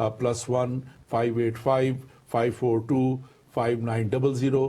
+1 585 542 5900।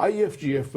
IFGF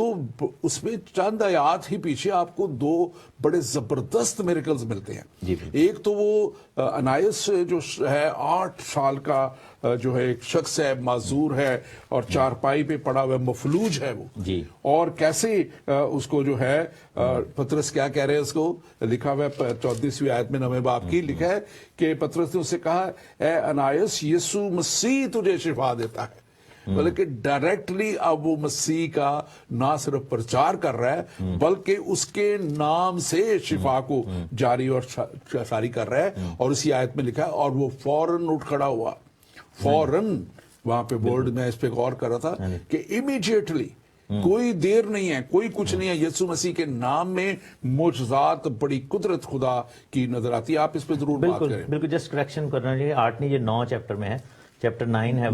تو اس میں چند آیات ہی پیچھے آپ کو دو بڑے زبردست میریکلز ملتے ہیں. ایک تو وہ انائس جو ہے 8 سال کا جو ہے ایک شخص ہے, معذور ہے اور چارپائی پہ پڑا ہوا مفلوج ہے وہ, اور کیسے اس کو جو ہے پطرس کیا کہہ رہے ہیں, اس کو لکھا ہوا ہے 34ویں آیت میں 9ویں باب کی, لکھا ہے کہ پطرس نے اسے کہا اے انائس یسوع مسیح تجھے شفا دیتا ہے. بلکہ ڈائریکٹلی اب وہ مسیح کا نہ صرف پرچار کر رہا ہے بلکہ اس کے نام سے شفا کو جاری اور ساری کر رہا ہے. اور اسی آیت میں لکھا ہے اور وہ فوراً اٹھ کھڑا ہوا, فوراً, وہاں پہ بورڈ میں اس پہ غور کر رہا تھا کہ امیڈیٹلی, کوئی دیر نہیں ہے, کوئی کچھ نہیں ہے, یسوع مسیح کے نام میں معجزات, بڑی قدرت خدا کی نظر آتی ہے. آپ اس پہ ضرور بات کریں. بالکل جسٹ کریکشن کرنا چاہیے, 8 نہیں یہ 9 چیپٹر میں ہے, چیپٹر 9 ہے,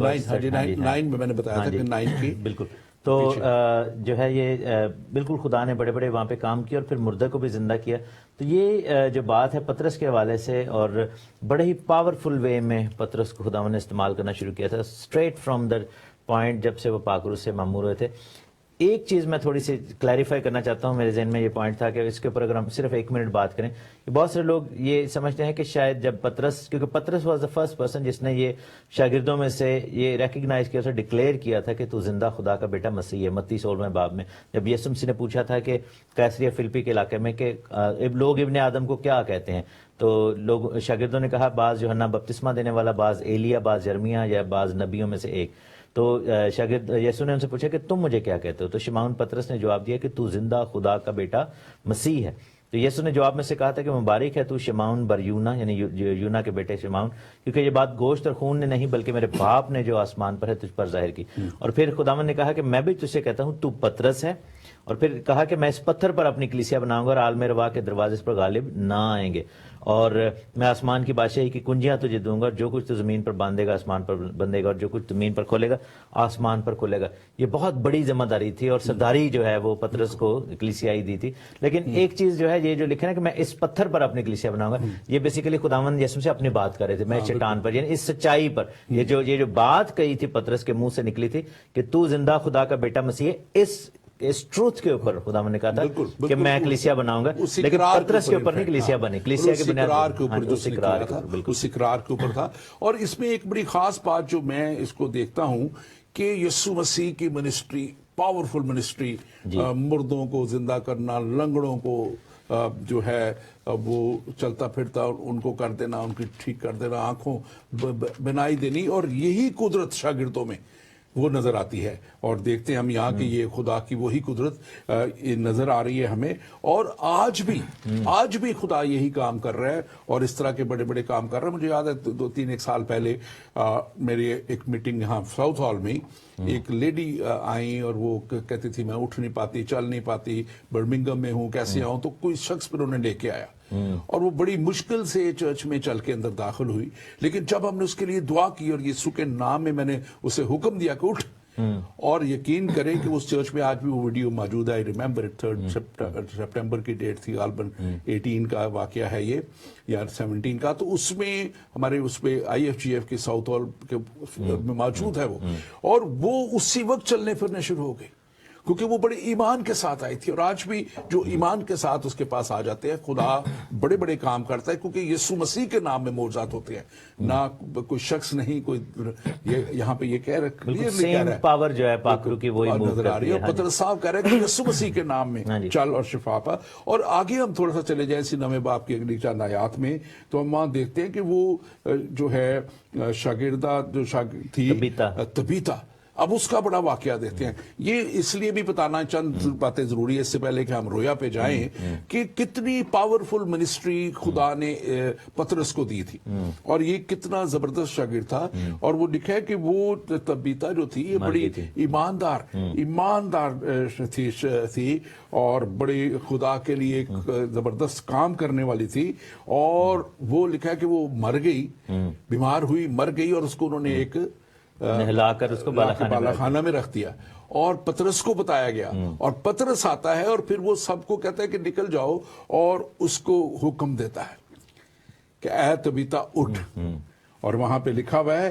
9 میں میں نے بتایا تھا کہ 9 کی بالکل. تو جو ہے یہ بالکل خدا نے بڑے بڑے وہاں پہ کام کیا اور پھر مردہ کو بھی زندہ کیا. تو یہ جو بات ہے پطرس کے حوالے سے, اور بڑے ہی پاورفل وے میں پطرس کو خدا نے استعمال کرنا شروع کیا تھا, اسٹریٹ فرام دا پوائنٹ جب سے وہ پاک روح سے معمور ہوئے تھے. ایک چیز میں تھوڑی سی کلیریفائی کرنا چاہتا ہوں, میرے ذہن میں یہ پوائنٹ تھا کہ اس کے اوپر اگر ہم صرف 1 منٹ بات کریں. بہت سے لوگ یہ سمجھتے ہیں کہ شاید جب پطرس, کیونکہ پطرس واز دا فرسٹ پرسن جس نے یہ شاگردوں میں سے یہ ریکگنائز کیا, اسے ڈکلیئر کیا تھا کہ تو زندہ خدا کا بیٹا مسیح ہے. متی 16ویں باب میں جب یسوع مسیح نے پوچھا تھا کہ قیصریہ فلپی کے علاقے میں کہ لوگ ابن آدم کو کیا کہتے ہیں, تو لوگ شاگردوں نے کہا بعض یوحنا بپتسمہ دینے والا, بعض ایلیا, بعض یرمیہ, یا بعض نبیوں میں سے ایک. تو شاگرد یسوع نے ان سے پوچھا کہ تم مجھے کیا کہتے ہو؟ تو شمعون پطرس نے جواب دیا کہ تو زندہ خدا کا بیٹا مسیح ہے. تو یسوع نے جواب میں سے کہا تھا کہ مبارک ہے تو شمعون بر یونا, یعنی یونا کے بیٹے شمعون, کیونکہ یہ بات گوشت اور خون نے نہیں بلکہ میرے باپ نے جو آسمان پر ہے تجھ پر ظاہر کی. اور پھر خداوند نے کہا کہ میں بھی تجھ سے کہتا ہوں تو پطرس ہے, اور پھر کہا کہ میں اس پتھر پر اپنی کلیسیا بناؤں گا اور عالم روا کے دروازے اس پر غالب نہ آئیں گے, اور میں آسمان کی بادشاہی کی کنجیاں تجھے دوں گا, جو کچھ تو زمین پر باندھے گا آسمان پر بندھے گا, اور جو کچھ زمین پر کھولے گا آسمان پر کھولے گا. یہ بہت بڑی ذمہ داری تھی اور سرداری جو ہے وہ پطرس کو کلیسیائی دی تھی. لیکن ایک چیز جو ہے یہ جو لکھا ہے کہ میں اس پتھر پر اپنی کلیسیا بناؤں گا, یہ بیسیکلی خداوند یسوع سے اپنی بات کر رہے تھے, میں چٹان پر, یعنی اس سچائی پر. یہ جو بات کہی تھی پطرس کے منہ سے نکلی تھی کہ تو زندہ خدا کا بیٹا مسیح ہے, اس ٹروتھ کے اوپر خداوند نے کہا تھا کہ میں کلیسیا بناؤں گا. لیکن پطرس کے اوپر نہیں کلیسیا بنی, کلیسیا کے بنیاد پر اس اقرار کے اوپر تھا. اور اس میں ایک بڑی خاص بات جو میں اس کو دیکھتا ہوں کہ یسوع مسیح کی منسٹری, پاورفل منسٹری, مردوں کو زندہ کرنا, لنگڑوں کو جو ہے وہ چلتا پھرتا ان کو کر دینا, ان کی ٹھیک کر دینا, آنکھوں بنائی دینی, اور یہی قدرت شاگردوں میں وہ نظر آتی ہے. اور دیکھتے ہیں ہم یہاں کہ یہ خدا کی وہی قدرت نظر آ رہی ہے ہمیں, اور آج بھی خدا یہی کام کر رہا ہے اور اس طرح کے بڑے بڑے کام کر رہا ہے. مجھے یاد ہے 2-3 سال پہلے میری ایک میٹنگ یہاں ساؤتھ ہال میں, ایک لیڈی آئیں اور وہ کہتی تھی میں اٹھ نہیں پاتی, چل نہیں پاتی, برمنگم میں ہوں, کیسے آؤں. تو کوئی شخص پھر انہیں لے کے آیا اور وہ بڑی مشکل سے چرچ میں چل کے اندر داخل ہوئی. لیکن جب ہم نے اس کے لیے دعا کی اور یسوع کے نام میں نے اسے حکم دیا کہ اٹھ, اور یقین کریں کہ اس چرچ میں آج بھی وہ ویڈیو موجود ہے. آئی ریمبر 3 سپٹمبر کی ڈیٹ تھی, غالباً 18 کا واقعہ ہے یہ یا 17 کا. تو اس میں ہمارے اس پہ IFGF کے ساؤتھ ہال کے موجود ہے وہ, اور وہ اسی وقت چلنے پھرنے شروع ہو گئی کیونکہ وہ بڑے ایمان کے ساتھ آئی تھی. اور آج بھی جو ایمان کے ساتھ اس کے پاس آ جاتے ہیں, خدا بڑے بڑے کام کرتا ہے کیونکہ یسوع مسیح کے نام میں معجزات ہوتے ہیں, نہ کوئی شخص نہیں, کوئی یہاں پہ یہ کہہ رہا ہے پاور جو ہے پاک روح کی وہی نظر آ رہی ہے. پطرس صاحب کہہ رہے ہیں کہ یسوع مسیح کے نام میں چل اور شفا پا. اور آگے ہم تھوڑا سا چلے جائیں اسی 9 باب کی اگلی چند آیات میں, تو ہم وہاں دیکھتے ہیں کہ وہ جو ہے شاگردہ جو تھی تبیتا, اب اس کا بڑا واقعہ دیکھتے ہیں. یہ اس لیے بھی بتانا چند باتیں ضروری ہے اس سے پہلے کہ ہم رویا پہ جائیں کہ کتنی پاورفل منسٹری خدا نے پطرس کو دی تھی, اور یہ کتنا زبردست شاگرد تھا. اور وہ لکھا ہے کہ وہ تبیتا جو تھی یہ بڑی ایماندار تھی اور بڑی خدا کے لیے زبردست کام کرنے والی تھی. اور وہ لکھا ہے کہ وہ مر گئی, بیمار ہوئی, مر گئی, اور اس کو انہوں نے ایک نہلا کر اس کو بالاخانہ میں رکھ دیا اور پطرس کو بتایا گیا. اور پطرس آتا ہے اور پھر وہ سب کو کہتا ہے کہ نکل جاؤ, اور اس کو حکم دیتا ہے کہ اے تبیتا اٹھ. اور وہاں پہ لکھا ہوا ہے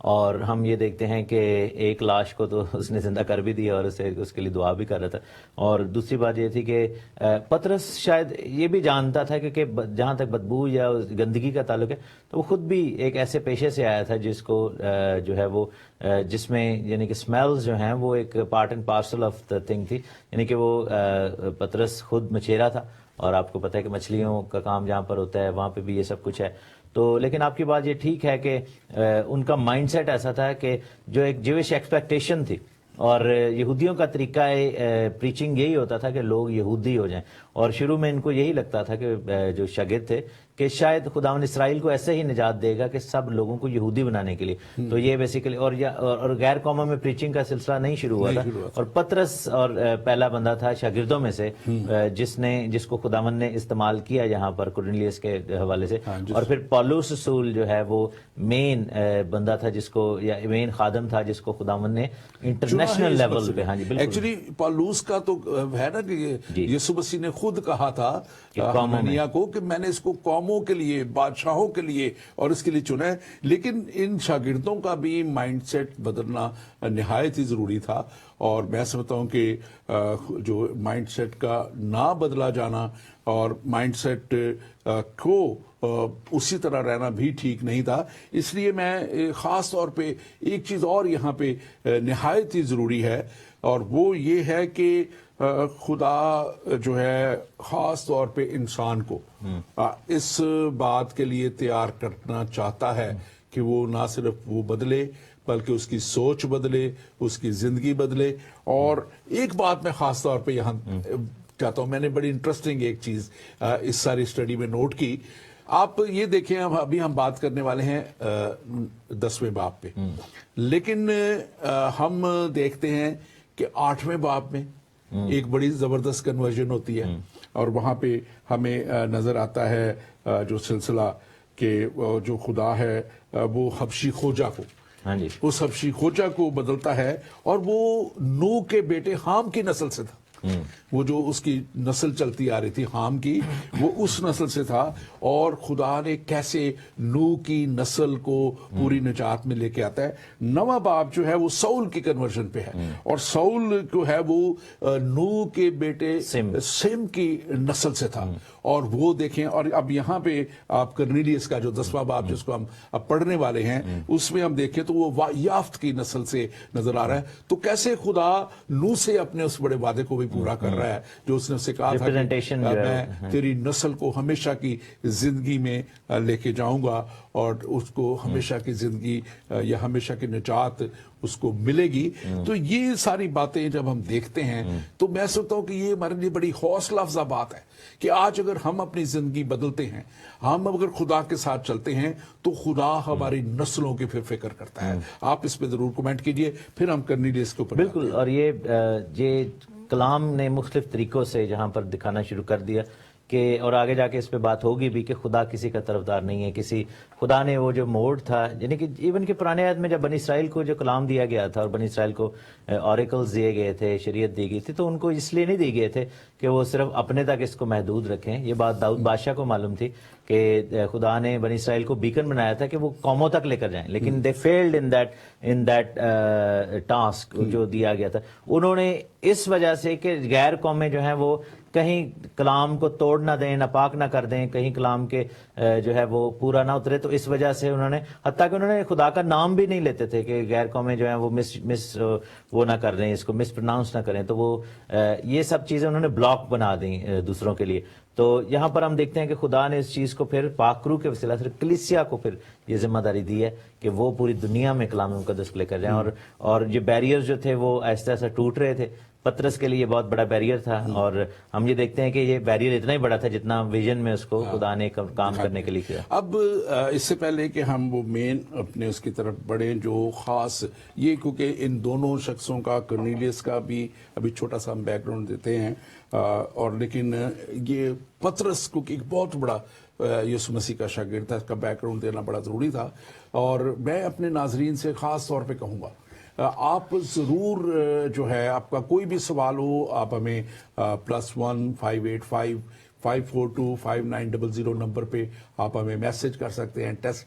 اور ہم یہ دیکھتے ہیں کہ ایک لاش کو تو اس نے زندہ کر بھی دیا اور اس کے لیے دعا بھی کر رہا تھا. اور دوسری بات یہ تھی کہ پطرس شاید یہ بھی جانتا تھا کہ جہاں تک بدبو یا گندگی کا تعلق ہے تو وہ خود بھی ایک ایسے پیشے سے آیا تھا جس کو جو ہے وہ جس میں یعنی کہ سمیلز جو ہیں وہ ایک part and parcel of the thing تھی. یعنی کہ وہ پطرس خود مچھیرا تھا اور آپ کو پتہ ہے کہ مچھلیوں کا کام جہاں پر ہوتا ہے وہاں پہ بھی یہ سب کچھ ہے. تو لیکن آپ کی بات یہ ٹھیک ہے کہ ان کا مائنڈ سیٹ ایسا تھا کہ جو ایک جوش ایکسپیکٹیشن تھی اور یہودیوں کا طریقہ پریچنگ یہی ہوتا تھا کہ لوگ یہودی ہو جائیں. اور شروع میں ان کو یہی لگتا تھا کہ جو شاگرد تھے کہ شاید خداوند اسرائیل کو ایسے ہی نجات دے گا کہ سب لوگوں کو یہودی بنانے کے لیے. تو یہ بیسیکلی اور غیر قوموں میں پریچنگ کا سلسلہ نہیں شروع ہوا تھا. اور پطرس اور پہلا بندہ تھا شاگردوں میں سے جس کو خداوند نے استعمال کیا یہاں پر کورنیلیس کے حوالے سے. اور پھر پولس رسول جو ہے وہ مین بندہ تھا جس کو یا مین خادم تھا جس کو خداوند نے انٹرنیشنل لیول پہ. ہاں جی بالکل. ایکچولی پولس کا تو ہے نا کہ یسوع مسیح نے خود کہا تھا حنانیہ کو کہ میں نے اس کو قوموں کے لیے بادشاہوں کے لیے اور اس کے لیے چنا ہے. لیکن ان شاگردوں کا بھی مائنڈ سیٹ بدلنا نہایت ہی ضروری تھا. اور میں سمجھتا ہوں کہ جو مائنڈ سیٹ کا نہ بدلا جانا اور مائنڈ سیٹ کو اسی طرح رہنا بھی ٹھیک نہیں تھا. اس لیے میں خاص طور پہ ایک چیز اور یہاں پہ نہایت ہی ضروری ہے اور وہ یہ ہے کہ خدا جو ہے خاص طور پہ انسان کو اس بات کے لیے تیار کرنا چاہتا ہے کہ وہ نہ صرف وہ بدلے بلکہ اس کی سوچ بدلے, اس کی زندگی بدلے. اور ایک بات میں خاص طور پہ یہاں چاہتا ہوں, میں نے بڑی انٹرسٹنگ ایک چیز اس ساری اسٹڈی میں نوٹ کی. آپ یہ دیکھیں ابھی ہم بات کرنے والے ہیں 10ویں باب پہ, لیکن ہم دیکھتے ہیں کہ 8ویں باب میں ایک بڑی زبردست کنورژن ہوتی ہے اور وہاں پہ ہمیں نظر آتا ہے جو سلسلہ کہ جو خدا ہے وہ حبشی خوجہ کو اس حبشی خوجہ کو بدلتا ہے اور وہ نوح کے بیٹے حام کی نسل سے تھا. وہ جو اس کی نسل چلتی آ رہی تھی حام کی, وہ اس نسل سے تھا. اور خدا نے کیسے نوح کی نسل کو پوری نجات میں لے کے آتا ہے. 9واں باب جو ہے وہ سول کی کنورژن پہ ہے اور سول جو ہے وہ نوح کے بیٹے سم کی نسل سے تھا. اور وہ دیکھیں, اور اب یہاں پہ آپ کرنیلیس کا جو 10واں باب جس کو ہم اب پڑھنے والے ہیں اس میں ہم دیکھیں تو وہ یافت کی نسل سے نظر آ رہا ہے. تو کیسے خدا نوح سے اپنے اس بڑے وعدے کو بھی پورا کر رہا ہے جو اس نے اسے کہا تھا کہ میں تیری نسل کو ہمیشہ کی زندگی میں لے کے جاؤں گا اور اس کو ہمیشہ کی زندگی یا ہمیشہ کی نجات اس کو ملے گی. تو یہ ساری باتیں جب ہم دیکھتے ہیں تو میں سمجھتا ہوں کہ یہ ہمارے لیے بڑی حوصلہ افزا بات ہے کہ آج اگر ہم اپنی زندگی بدلتے ہیں, ہم اگر خدا کے ساتھ چلتے ہیں تو خدا ہماری نسلوں کی پھر فکر کرتا ہے. آپ اس پہ ضرور کمنٹ کیجئے, پھر ہم کرنیلیس اس کے اوپر بالکل. اور یہ کلام نے مختلف طریقوں سے جہاں پر دکھانا شروع کر دیا کہ, اور آگے جا کے اس پہ بات ہوگی بھی کہ خدا کسی کا طرفدار نہیں ہے. کسی خدا نے وہ جو موڈ تھا, یعنی کہ ایون کہ پرانے عہد میں جب بنی اسرائیل کو جو کلام دیا گیا تھا اور بنی اسرائیل کو اوریکلز دیے گئے تھے, شریعت دی گئی تھی, تو ان کو اس لیے نہیں دی گئے تھے کہ وہ صرف اپنے تک اس کو محدود رکھیں. یہ بات داؤد بادشاہ کو معلوم تھی کہ خدا نے بنی اسرائیل کو بیکن بنایا تھا کہ وہ قوموں تک لے کر جائیں, لیکن دے فیلڈ ان دیٹ ٹاسک جو دیا گیا تھا. انہوں نے اس وجہ سے کہ غیر قومیں جو ہیں وہ کہیں کلام کو توڑ نہ دیں, ناپاک نہ کر دیں, کہیں کلام کے جو ہے وہ پورا نہ اترے, تو اس وجہ سے انہوں نے, حتیٰ کہ انہوں نے خدا کا نام بھی نہیں لیتے تھے کہ غیر قومیں جو ہیں وہ وہ نہ کر دیں, اس کو مس پروناؤنس نہ کریں. تو وہ یہ سب چیزیں انہوں نے بلاک بنا دیں دوسروں کے لیے. تو یہاں پر ہم دیکھتے ہیں کہ خدا نے اس چیز کو پھر پاک روح کے وسیلہ سے کلیسیا کو پھر یہ ذمہ داری دی ہے کہ وہ پوری دنیا میں کلام مقدس کو لے کر جائیں. اور یہ بیریئر جو تھے وہ ایسا ایسا ٹوٹ رہے تھے. پطرس کے لیے بہت بڑا بیریئر تھا, اور ہم یہ دیکھتے ہیں کہ یہ بیریئر اتنا ہی بڑا تھا جتنا ویژن میں اس کو خدا نے کام کرنے کے لیے کیا. اب اس سے پہلے کہ ہم وہ مین اپنے اس کی طرف بڑھیں, جو خاص یہ کیونکہ ان دونوں شخصوں کا, کرنیلیس کا بھی ابھی چھوٹا سا ہم بیک گراؤنڈ دیتے ہیں, اور لیکن یہ پطرس کو ایک بہت بڑا یسوع مسیح کا شاگرد تھا, اس کا بیک گراؤنڈ دینا بڑا ضروری تھا. اور میں اپنے ناظرین سے خاص طور پہ کہوں گا, آپ ضرور جو ہے آپ کا کوئی بھی سوال ہو, آپ ہمیں +1 585 542 5900 نمبر پہ آپ ہمیں میسج کر سکتے ہیں, ٹیکسٹ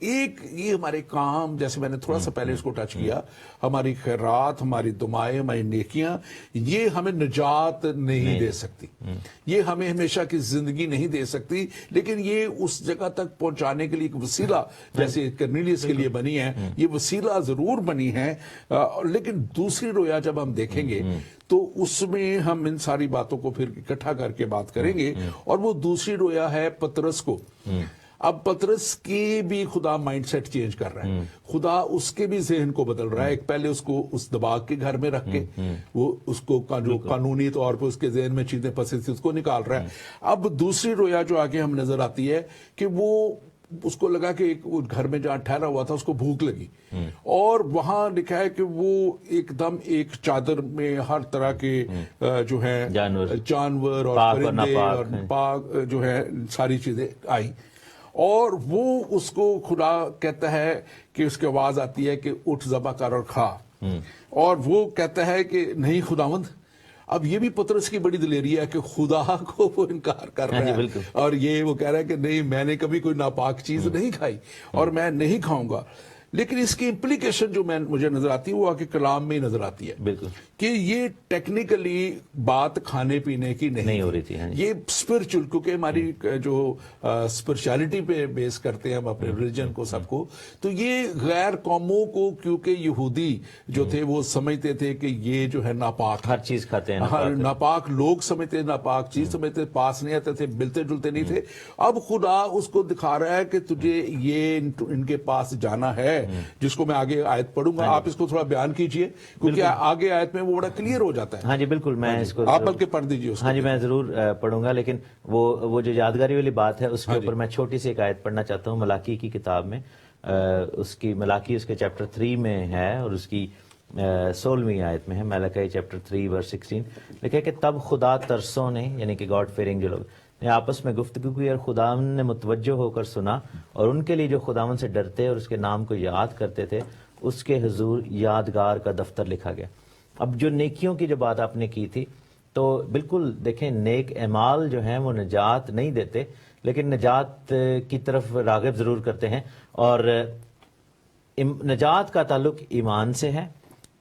ایک یہ ہمارے کام، جیسے میں نے تھوڑا سا پہلے اس کو ٹچ کیا، ہماری خیرات، ہماری دعائیں، ہماری نیکیاں، یہ ہمیں نجات نہیں دے سکتی، یہ ہمیں ہمیشہ کی زندگی نہیں دے سکتی، لیکن یہ اس جگہ تک پہنچانے کے لیے ایک وسیلہ جیسے کرنیلیس کے لیے بنی ہے، یہ وسیلہ ضرور بنی ہے، لیکن دوسری رویا جب ہم دیکھیں گے تو اس میں ہم ان ساری باتوں کو پھر اکٹھا کر کے بات کریں گے، اور وہ دوسری رویا ہے پطرس کو۔ اب پطرس کی بھی خدا مائنڈ سیٹ چینج کر رہا ہے، خدا اس کے بھی ذہن کو بدل رہا ہے، ایک پہلے اس کو اس دباغ کے گھر میں رکھ کے وہ اس کو جو قانونی طور پہ اس کے ذہن میں چیزیں پھنسی تھی اس کو نکال رہا ہے۔ اب دوسری رویا جو آگے ہم نظر آتی ہے کہ وہ اس کو لگا کہ ایک گھر میں جہاں ٹھہرا ہوا تھا اس کو بھوک لگی، اور وہاں لکھا ہے کہ وہ ایک دم ایک چادر میں ہر طرح کے جو ہے جانور اور پرندے اور پاک جو ہے ساری چیزیں آئی، اور وہ اس کو خدا کہتا ہے کہ اس کی آواز آتی ہے کہ اٹھ ذبح کر اور کھا، اور وہ کہتا ہے کہ نہیں خداوند۔ اب یہ بھی پطرس کی بڑی دلیری ہے کہ خدا کو وہ انکار کر رہا ہے، اور یہ وہ کہہ رہا ہے کہ نہیں، میں نے کبھی کوئی ناپاک چیز نہیں کھائی اور میں نہیں کھاؤں گا۔ لیکن اس کی امپلیکیشن جو مجھے نظر آتی ہے وہ آگے کلام میں ہی نظر آتی ہے، بالکل، کہ یہ ٹیکنیکلی بات کھانے پینے کی نہیں ہو رہی تھی، یہ اسپرچل، کیونکہ ہماری جو اسپرچویلٹی پہ بیس کرتے ہیں ہم اپنے ریلیجن کو سب کو، تو یہ غیر قوموں کو، کیونکہ یہودی جو تھے وہ سمجھتے تھے کہ یہ جو ہے ناپاک، ہر چیز کھاتے ہیں، ناپاک لوگ سمجھتے، ناپاک چیز سمجھتے، پاس نہیں آتے تھے، ملتے جلتے نہیں تھے۔ اب خدا اس کو دکھا رہا ہے کہ تجھے یہ ان کے پاس جانا ہے، جس کو میں آگے آیت پڑھوں گا، آپ اس کو تھوڑا بیان کیجئے کیونکہ آگے آیت میں وہ بڑا کلیئر ہو جاتا ہے۔ ہاں جی بالکل، میں اس کو آپ بلکہ پڑھ دیجئے اس کو۔ ہاں جی میں ضرور پڑھوں گا، لیکن وہ جو یادگاری والی بات ہے اس کے اوپر میں چھوٹی سی ایک آیت پڑھنا چاہتا ہوں ملاکی کی کتاب میں، اس کی ملاکی اس کے چیپٹر 3 میں ہے، اور اس کی 16ویں آیت میں ہے، ملاکی چیپٹر 3 ورس 16 لکھا ہے کہ تب خدا ترسوں نے، یعنی کہ گاڈ فیئرنگ جو لوگ نے آپس میں گفتگو کی، اور خداوند نے متوجہ ہو کر سنا، اور ان کے لیے جو خداوند سے ڈرتے اور اس کے نام کو یاد کرتے تھے اس کے حضور یادگار کا دفتر لکھا گیا۔ اب جو نیکیوں کی جو بات آپ نے کی تھی، تو بالکل دیکھیں نیک اعمال جو ہیں وہ نجات نہیں دیتے، لیکن نجات کی طرف راغب ضرور کرتے ہیں، اور نجات کا تعلق ایمان سے ہے،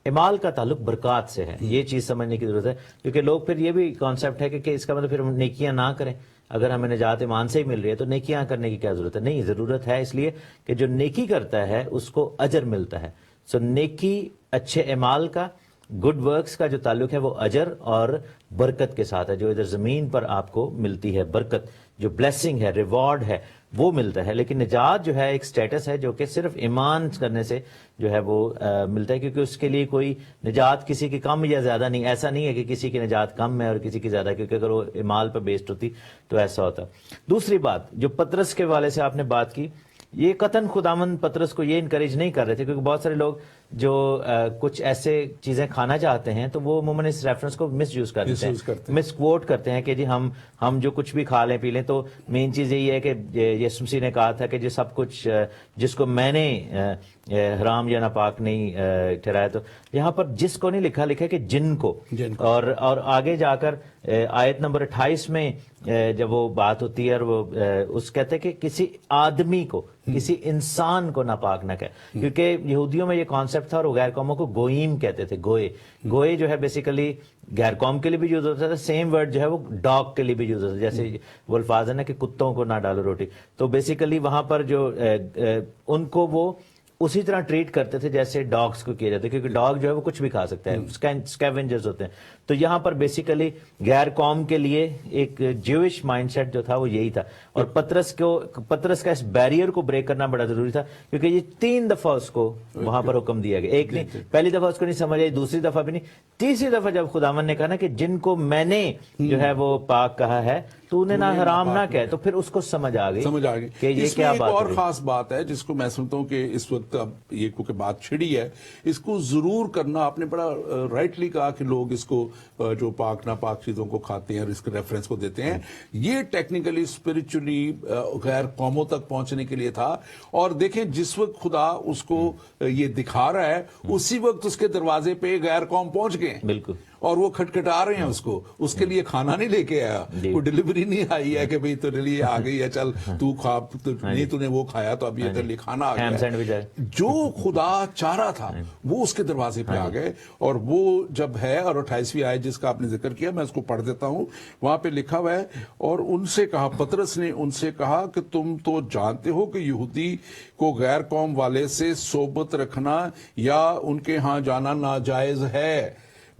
اعمال کا تعلق برکات سے ہے۔ یہ چیز سمجھنے کی ضرورت ہے، کیونکہ لوگ پھر یہ بھی کانسیپٹ ہے کہ اس کا مطلب پھر ہم نیکیاں نہ کریں، اگر ہمیں نجات ایمان سے ہی مل رہی ہے تو نیکیاں کرنے کی کیا ضرورت ہے؟ نہیں، ضرورت ہے، اس لیے کہ جو نیکی کرتا ہے اس کو اجر ملتا ہے۔ سو نیکی، اچھے اعمال کا، گڈ ورکس کا جو تعلق ہے وہ اجر اور برکت کے ساتھ ہے، جو ادھر زمین پر آپ کو ملتی ہے، برکت جو بلیسنگ ہے، ریوارڈ ہے، وہ ملتا ہے۔ لیکن نجات جو ہے ایک سٹیٹس ہے جو کہ صرف ایمان کرنے سے جو ہے وہ ملتا ہے، کیونکہ اس کے لیے کوئی نجات کسی کی کم یا زیادہ نہیں، ایسا نہیں ہے کہ کسی کی نجات کم ہے اور کسی کی زیادہ، کیونکہ اگر وہ اعمال پر بیسڈ ہوتی تو ایسا ہوتا۔ دوسری بات جو پطرس کے حوالے سے آپ نے بات کی، یہ قطعاً خداوند پطرس کو یہ انکریج نہیں کر رہے تھے، کیونکہ بہت سارے لوگ جو کچھ ایسے چیزیں کھانا چاہتے ہیں تو وہ عموماً اس ریفرنس کو مس یوز کر دیتے ہیں، مس کوٹ کرتے ہیں کہ جی ہم جو کچھ بھی کھا لیں پی لیں، تو مین چیز یہی ہے کہ یسوع مسیح نے کہا تھا کہ جو سب کچھ جس کو میں نے حرام یا ناپاک نہیں ٹھہرایا، تو یہاں پر جس کو نہیں لکھا ہے کہ جن کو، اور آگے جا کر آیت نمبر 28 میں جب وہ بات ہوتی ہے، اور وہ اس کہتے ہیں کہ کسی آدمی کو، کسی انسان کو ناپاک نہ کہے، کیونکہ یہودیوں میں یہ کانسیپٹ تھا، اور غیر قوموں کو گوئیم کہتے تھے، گوئے جو ہے بیسیکلی غیر قوم کے لیے بھی یوز ہوتا تھا، سیم ورڈ جو ہے وہ ڈاگ کے لیے بھی یوز ہوتا ہے، جیسے وہ الفاظ ہے نا کہ کتوں کو نہ ڈالو روٹی، تو بیسیکلی وہاں پر جو ان کو وہ اسی طرح ٹریٹ کرتے تھے جیسے ڈاگس کو کیا جاتا ہے، کیونکہ ڈاگ جو ہے وہ کچھ بھی کھا سکتا ہے، اسکیونجرز ہوتے ہیں۔ تو یہاں پر بیسیکلی غیر قوم کے لیے ایک جیوش مائنڈ سیٹ جو تھا وہ یہی تھا، اور پطرس کا اس بیریئر کو بریک کرنا بڑا ضروری تھا، کیونکہ یہ 3 دفعہ اس کو وہاں پر حکم دیا گیا، ایک نہیں، پہلی دفعہ اس کو نہیں سمجھ آئی، دوسری دفعہ بھی نہیں، تیسری دفعہ جب خداوند نے کہا نا کہ جن کو میں نے جو ہے وہ پاک کہا ہے تو انہیں نہ حرام نہ کہے، تو پھر اس کو سمجھ آ گئی کہ یہ کیا بات ہے۔ ایک اور خاص بات ہے جس کو میں سمجھتا ہوں کہ اس وقت اب یہ کیونکہ بات چھڑی ہے، اس کو ضرور کرنا، آپ نے بڑا رائٹلی کہا کہ لوگ اس کو جو پاک ناپاک چیزوں کو کھاتے ہیں اور اس کے ریفرنس کو دیتے ہیں، یہ ٹیکنیکلی اسپرچولی غیر قوموں تک پہنچنے کے لیے تھا، اور دیکھیں جس وقت خدا اس کو یہ دکھا رہا ہے اسی وقت اس کے دروازے پہ غیر قوم پہنچ گئے، بالکل، اور وہ کھٹکھٹا رہے ہیں اس کو, اس کے لیے کھانا نہیں لے کے آیا, کوئی ڈلیوری نہیں آئی ہے کہ بھئی تیرے لیے آ گئی ہے, چل تو کھا, نہیں تو نے وہ کھایا تو اب یہ تیرے لیے کھانا آ گیا. جو خدا چاہ رہا تھا وہ اس کے دروازے پہ آ گئے. اور وہ جب ہے, اور 28ویں آیت جس کا آپ نے ذکر کیا, میں اس کو پڑھ دیتا ہوں. وہاں پہ لکھا ہوا ہے, اور ان سے کہا, پطرس نے ان سے کہا کہ تم تو جانتے ہو کہ یہودی کو غیر قوم والے سے صحبت رکھنا یا ان کے ہاں جانا ناجائز ہے,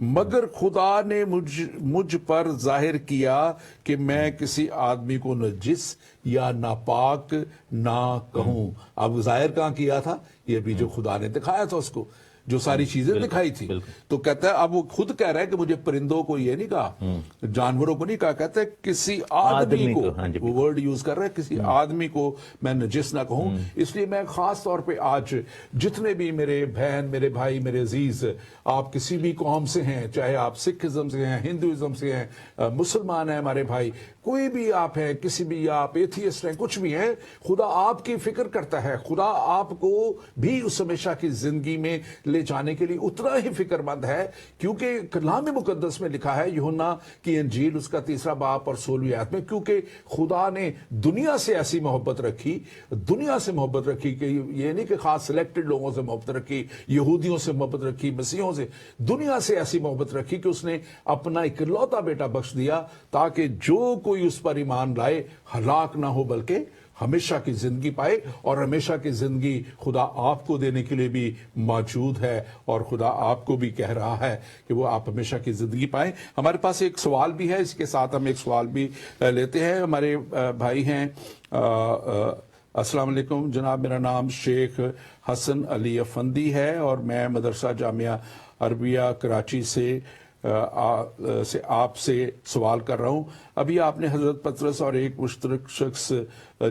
مگر خدا نے مجھ پر ظاہر کیا کہ میں کسی آدمی کو نجس یا ناپاک نہ کہوں. اب ظاہر کہاں کیا تھا؟ یہ بھی جو خدا نے دکھایا تھا اس کو, جو ساری چیزیں دکھائی تھی. تو کہتا ہے, اب وہ خود کہہ رہا ہے کہ مجھے پرندوں کو یہ نہیں کہا, جانوروں کو نہیں کہا, کہتا ہے کسی آدمی کو, وہ ورڈ یوز کر رہا ہے, کسی آدمی کو میں نجس نہ کہوں. اس لیے میں خاص طور پہ آج جتنے بھی میرے بہن, میرے بھائی, میرے عزیز, آپ کسی بھی قوم سے ہیں, چاہے آپ سکھ ازم سے ہیں, ہندوازم سے ہیں, مسلمان ہیں ہمارے بھائی, کوئی بھی آپ ہیں, کسی بھی آپ ایتھیسٹ ہیں, کچھ بھی ہیں, خدا آپ کی فکر کرتا ہے. خدا آپ کو بھی اس ہمیشہ کی زندگی میں لے جانے کے لیے اتنا ہی فکر مند ہے, کیونکہ کلام مقدس میں لکھا ہے, یوحنا کی انجیل اس کا 3 باب اور 16 آیت میں, کیونکہ خدا نے دنیا سے ایسی محبت رکھی, دنیا سے محبت رکھی کہ یہ نہیں کہ خاص سلیکٹڈ لوگوں سے محبت رکھی, یہودیوں سے محبت رکھی, مسیحوں سے, دنیا سے ایسی محبت رکھی کہ اس نے اپنا اکلوتا بیٹا بخش دیا تاکہ جو کوئی اس پر ایمان لائے ہلاک نہ ہو بلکہ ہمیشہ کی زندگی پائے. اور ہمیشہ کی زندگی خدا آپ کو دینے کے لیے بھی موجود ہے, اور خدا آپ کو بھی کہہ رہا ہے کہ وہ آپ ہمیشہ کی زندگی پائیں. ہمارے پاس ایک سوال بھی ہے, اس کے ساتھ ہم ایک سوال بھی لیتے ہیں. ہمارے بھائی ہیں, السلام علیکم جناب, میرا نام شیخ حسن علی افندی ہے اور میں مدرسہ جامعہ عربیہ کراچی سے آپ سے سوال کر رہا ہوں. ابھی آپ نے حضرت پطرس اور ایک مشترک شخص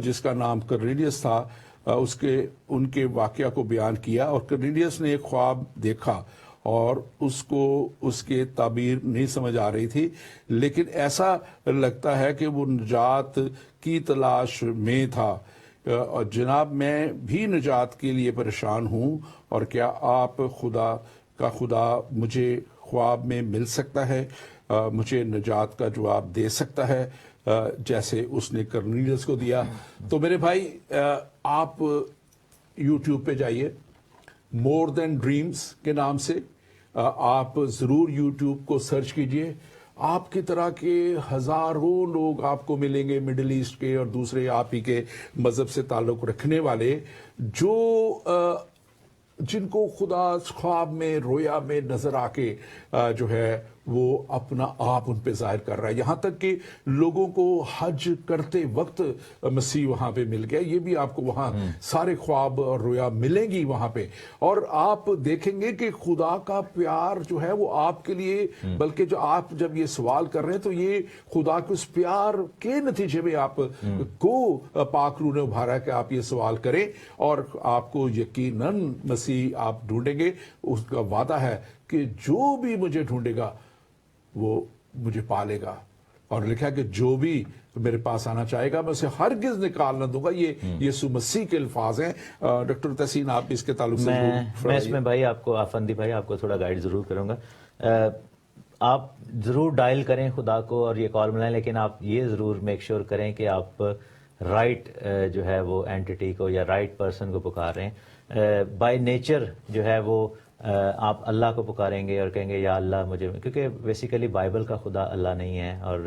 جس کا نام کرنیلیس تھا ان کے واقعہ کو بیان کیا, اور کرنیلیس نے ایک خواب دیکھا اور اس کو اس کے تعبیر نہیں سمجھ آ رہی تھی, لیکن ایسا لگتا ہے کہ وہ نجات کی تلاش میں تھا. اور جناب میں بھی نجات کے لیے پریشان ہوں, اور کیا آپ خدا مجھے خواب میں مل سکتا ہے, مجھے نجات کا جواب دے سکتا ہے جیسے اس نے کرنیلیس کو دیا. تو میرے بھائی آپ یوٹیوب پہ جائیے, مور دین ڈریمز کے نام سے, آپ ضرور یوٹیوب کو سرچ کیجئے. آپ کی طرح کے ہزاروں لوگ آپ کو ملیں گے, مڈل ایسٹ کے اور دوسرے آپ ہی کے مذہب سے تعلق رکھنے والے, جن کو خدا خواب میں, رویا میں نظر آ کے جو ہے وہ اپنا آپ ان پہ ظاہر کر رہا ہے. یہاں تک کہ لوگوں کو حج کرتے وقت مسیح وہاں پہ مل گیا. یہ بھی آپ کو وہاں سارے خواب اور رویا ملیں گی وہاں پہ, اور آپ دیکھیں گے کہ خدا کا پیار جو ہے وہ آپ کے لیے, بلکہ جو آپ جب یہ سوال کر رہے ہیں تو یہ خدا کے اس پیار کے نتیجے میں آپ کو پاک روح نے ابھارا ہے کہ آپ یہ سوال کریں, اور آپ کو یقیناً مسیح آپ ڈھونڈیں گے. اس کا وعدہ ہے کہ جو بھی مجھے ڈھونڈے گا وہ مجھے پالے گا, اور لکھا کہ جو بھی میرے پاس آنا چاہے گا میں اسے ہرگز نکال نہ دوں گا. یہ یسوع مسیح کے الفاظ ہیں. ڈاکٹر تحسین آپ اس کے تعلق سے میں اس میں بھائی آپ کو, افندی بھائی آپ کو تھوڑا گائیڈ ضرور کروں گا. آپ ضرور ڈائل کریں خدا کو اور یہ کال ملائیں, لیکن آپ یہ ضرور میک شور کریں کہ آپ رائٹ جو ہے وہ اینٹیٹی کو یا رائٹ پرسن کو پکار رہے ہیں. بائی نیچر جو ہے وہ آپ اللہ کو پکاریں گے اور کہیں گے یا اللہ مجھے, کیونکہ بیسیکلی بائبل کا خدا اللہ نہیں ہے اور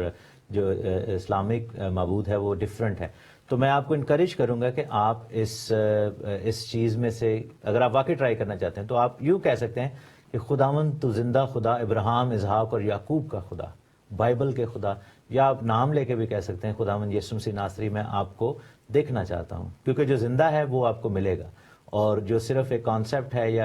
جو اسلامک معبود ہے وہ ڈیفرنٹ ہے. تو میں آپ کو انکریج کروں گا کہ آپ اس چیز میں سے اگر آپ واقعی ٹرائی کرنا چاہتے ہیں تو آپ یوں کہہ سکتے ہیں کہ خداوند تو زندہ خدا, ابراہیم, اسحاق اور یعقوب کا خدا, بائبل کے خدا, یا آپ نام لے کے بھی کہہ سکتے ہیں خداوند یسوع مسیح ناصری میں آپ کو دیکھنا چاہتا ہوں, کیونکہ جو زندہ ہے وہ آپ کو ملے گا, اور جو صرف ایک کانسیپٹ ہے یا